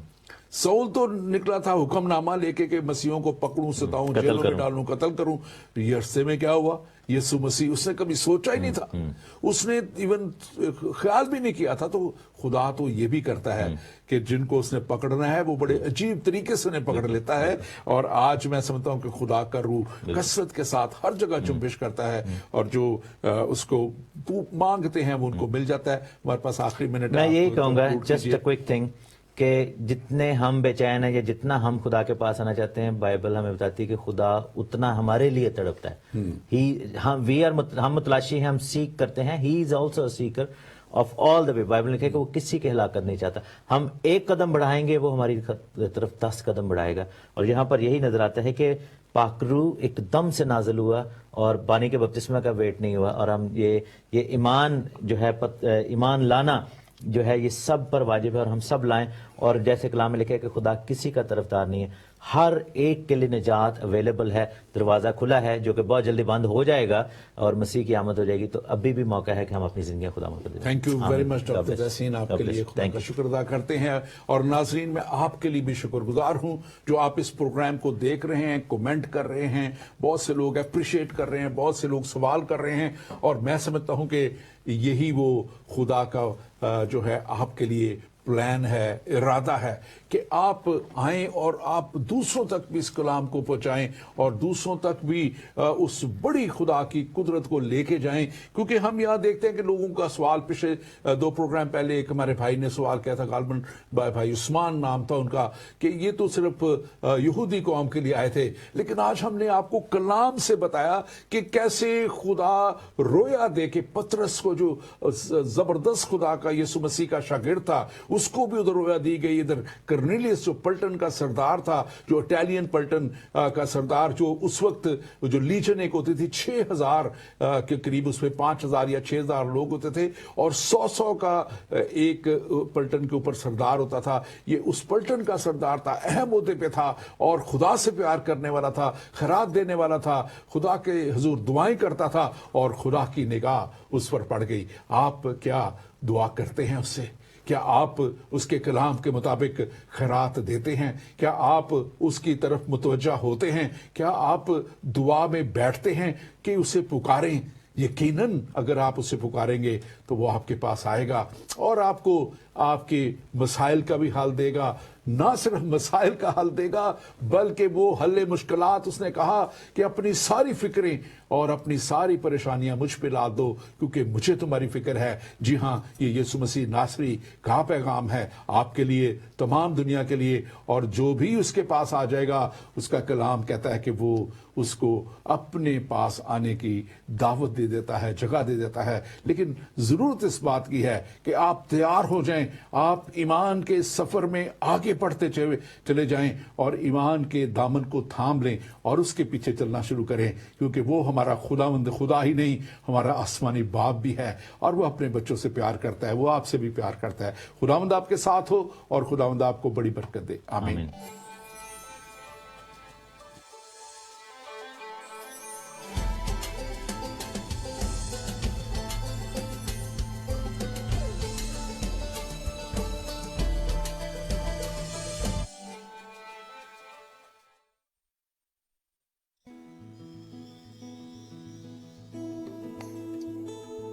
ساؤل تو نکلا تھا حکم نامہ لے کے کہ مسیحوں کو پکڑوں، ستاؤں، جیلوں میں ڈالوں، قتل کروں. یہ عرصے میں کیا ہوا؟ یسوع مسیح، اس نے کبھی سوچا ہی نہیں تھا، اس نے ایون خیال بھی نہیں کیا تھا. تو خدا تو یہ بھی کرتا ہے کہ جن کو اس نے پکڑنا ہے وہ بڑے عجیب طریقے سے انہیں پکڑ لیتا ہے. اور آج میں سمجھتا ہوں کہ خدا کا روح کثرت کے ساتھ ہر جگہ جنبش کرتا ہے، اور جو اس کو مانگتے ہیں وہ ان کو مل جاتا ہے. ہمارے پاس آخری منٹ میں یہی کہوں گا، جسٹ اے کوئک تھنگ، کہ جتنے ہم بے چین ہیں یا جتنا ہم خدا کے پاس آنا چاہتے ہیں، بائبل ہمیں بتاتی ہے کہ خدا اتنا ہمارے لیے تڑپتا ہے. ہم متلاشی ہیں، ہم سیکھ کرتے ہیں. He is also a seeker of all the way. Bible نے کہا کہ وہ کسی کی ہلاکت نہیں چاہتا. ہم ایک قدم بڑھائیں گے، وہ ہماری طرف 10 قدم بڑھائے گا. اور یہاں پر یہی نظر آتا ہے کہ پاک روح ایک دم سے نازل ہوا اور پانی کے بپتسمہ کا ویٹ نہیں ہوا. اور ہم یہ ایمان جو ہے، ایمان لانا جو ہے، یہ سب پر واجب ہے، اور ہم سب لائیں. اور جیسے کلام میں لکھا ہے کہ خدا کسی کا طرفدار نہیں ہے، ہر ایک کے لیے نجات اویلیبل ہے، دروازہ کھلا ہے، جو کہ بہت جلدی بند ہو جائے گا اور مسیح کی آمد ہو جائے گی. تو ابھی بھی موقع ہے کہ ہم اپنی زندگیاں خدا مند کر دیں. Thank you very much doctor تحسین، آپ کے لیے خدا کا شکر ادا کرتے ہیں. اور ناظرین، میں آپ کے لیے بھی شکر گزار ہوں جو آپ اس پروگرام کو دیکھ رہے ہیں، کومنٹ کر رہے ہیں. بہت سے لوگ اپریشیٹ کر رہے ہیں، بہت سے لوگ سوال کر رہے ہیں. اور میں سمجھتا ہوں کہ یہی وہ خدا کا جو ہے آپ کے لیے پلان ہے، ارادہ ہے کہ آپ آئیں اور آپ دوسروں تک بھی اس کلام کو پہنچائیں اور دوسروں تک بھی اس بڑی خدا کی قدرت کو لے کے جائیں. کیونکہ ہم یہاں دیکھتے ہیں کہ لوگوں کا سوال، پچھلے 2 پروگرام پہلے ایک ہمارے بھائی نے سوال کیا تھا، غالباً بھائی عثمان نام تھا ان کا، کہ یہ تو صرف یہودی قوم کے لیے آئے تھے. لیکن آج ہم نے آپ کو کلام سے بتایا کہ کیسے خدا رویا دے کے پطرس کو، جو زبردست خدا کا یسوع مسیح کا شاگرد تھا، اس کو بھی ادھر رویا دی گئی. ادھر کرنیلیس جو پلٹن کا سردار تھا، جو اٹیلین پلٹن کا سردار، جو اس وقت جو لیجن ایک ہوتی تھی 6000 کے قریب، اس میں 5000 یا 6000 لوگ ہوتے تھے، اور 100 کا ایک پلٹن کے اوپر سردار ہوتا تھا. یہ اس پلٹن کا سردار تھا، اہم عہدے پہ تھا، اور خدا سے پیار کرنے والا تھا، خیرات دینے والا تھا، خدا کے حضور دعائیں کرتا تھا، اور خدا کی نگاہ اس پر پڑ گئی. آپ کیا دعا کرتے ہیں اس سے؟ کیا آپ اس کے کلام کے مطابق خیرات دیتے ہیں؟ کیا آپ اس کی طرف متوجہ ہوتے ہیں؟ کیا آپ دعا میں بیٹھتے ہیں کہ اسے پکاریں؟ یقیناً اگر آپ اسے پکاریں گے تو وہ آپ کے پاس آئے گا اور آپ کو آپ کے مسائل کا بھی حل دے گا. نہ صرف مسائل کا حل دے گا بلکہ وہ حل مشکلات، اس نے کہا کہ اپنی ساری فکریں اور اپنی ساری پریشانیاں مجھ پہ لاد دو کیونکہ مجھے تمہاری فکر ہے. جی ہاں، یہ یسوع مسیح ناصری کا پیغام ہے آپ کے لیے، تمام دنیا کے لیے. اور جو بھی اس کے پاس آ جائے گا، اس کا کلام کہتا ہے کہ وہ اس کو اپنے پاس آنے کی دعوت دے دیتا ہے، جگہ دے دیتا ہے. لیکن ضرورت اس بات کی ہے کہ آپ تیار ہو جائیں، آپ ایمان کے سفر میں آگے پڑھتے چلے جائیں اور ایمان کے دامن کو تھام لیں اور اس کے پیچھے چلنا شروع کریں، کیونکہ وہ ہمارا خدا ہی نہیں، ہمارا آسمانی باپ بھی ہے، اور وہ اپنے بچوں سے پیار کرتا ہے، وہ آپ سے بھی پیار کرتا ہے۔ خداوند آپ کے ساتھ ہو اور خداوند آپ کو بڑی برکت دے۔ آمین۔